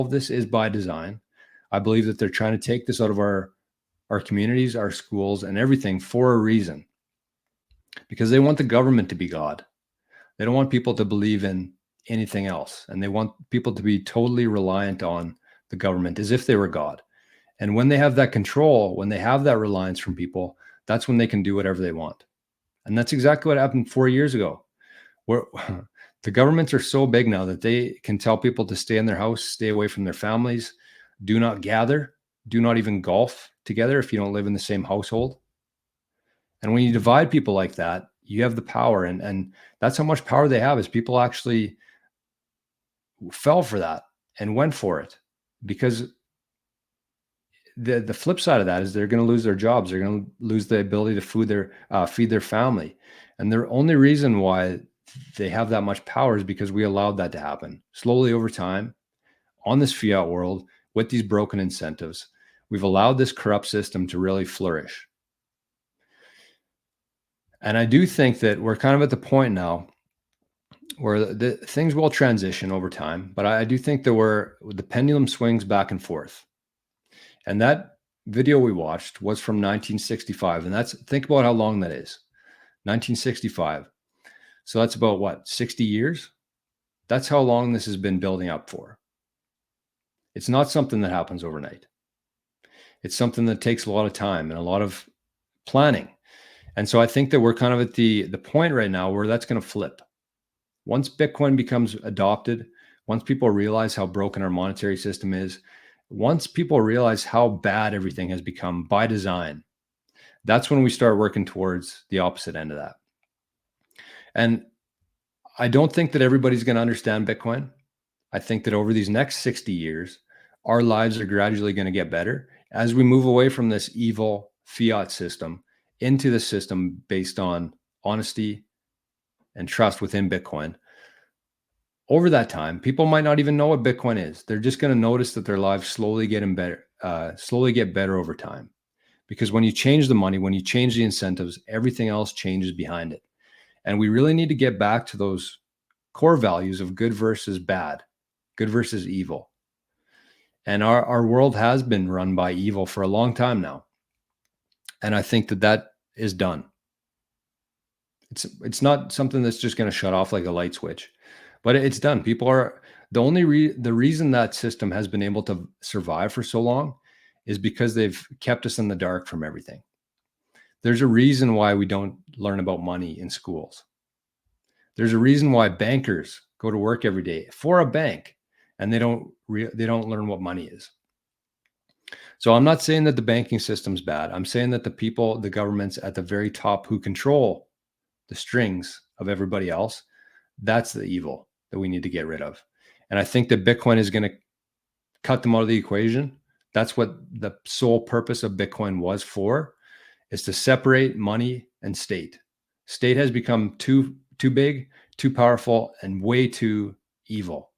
of this is by design. I believe that they're trying to take this out of our communities, our schools, and everything for a reason. Because they want the government to be God. They don't want people to believe in anything else. And they want people to be totally reliant on the government as if they were God. And when they have that control, when they have that reliance from people, that's when they can do whatever they want. And that's exactly what happened 4 years ago, where the governments are so big now that they can tell people to stay in their house, stay away from their families, do not gather, do not even golf together if you don't live in the same household. And when you divide people like that, you have the power. And that's how much power they have, is people actually fell for that and went for it. Because the flip side of that is they're going to lose their jobs. They're going to lose the ability to feed their family. And the only reason why they have that much power is because we allowed that to happen slowly over time on this fiat world with these broken incentives. We've allowed this corrupt system to really flourish. And I do think that we're kind of at the point now where the things will transition over time, but I do think that the pendulum swings back and forth. And that video we watched was from 1965. And think about how long that is. 1965. So that's about what, 60 years? That's how long this has been building up for. It's not something that happens overnight. It's something that takes a lot of time and a lot of planning. And so I think that we're kind of at the point right now where that's going to flip. Once Bitcoin becomes adopted, once people realize how broken our monetary system is, once people realize how bad everything has become by design, that's when we start working towards the opposite end of that. And I don't think that everybody's going to understand Bitcoin. I think that over these next 60 years, our lives are gradually going to get better as we move away from this evil fiat system into the system based on honesty and trust within Bitcoin. Over that time, people might not even know what Bitcoin is. They're just going to notice that their lives slowly get better over time. Because when you change the money, when you change the incentives, everything else changes behind it. And we really need to get back to those core values of good versus bad, good versus evil. And our world has been run by evil for a long time now. And I think that is done. It's not something that's just going to shut off like a light switch, but it's done. People are the reason that system has been able to survive for so long is because they've kept us in the dark from everything. There's a reason why we don't learn about money in schools. There's a reason why bankers go to work every day for a bank and they don't learn what money is. So I'm not saying that the banking system's bad. I'm saying that the governments at the very top who control the strings of everybody else, that's the evil that we need to get rid of. And I think that Bitcoin is going to cut them out of the equation. That's what the sole purpose of Bitcoin was for, is to separate money and state. State has become too big, too powerful, and way too evil.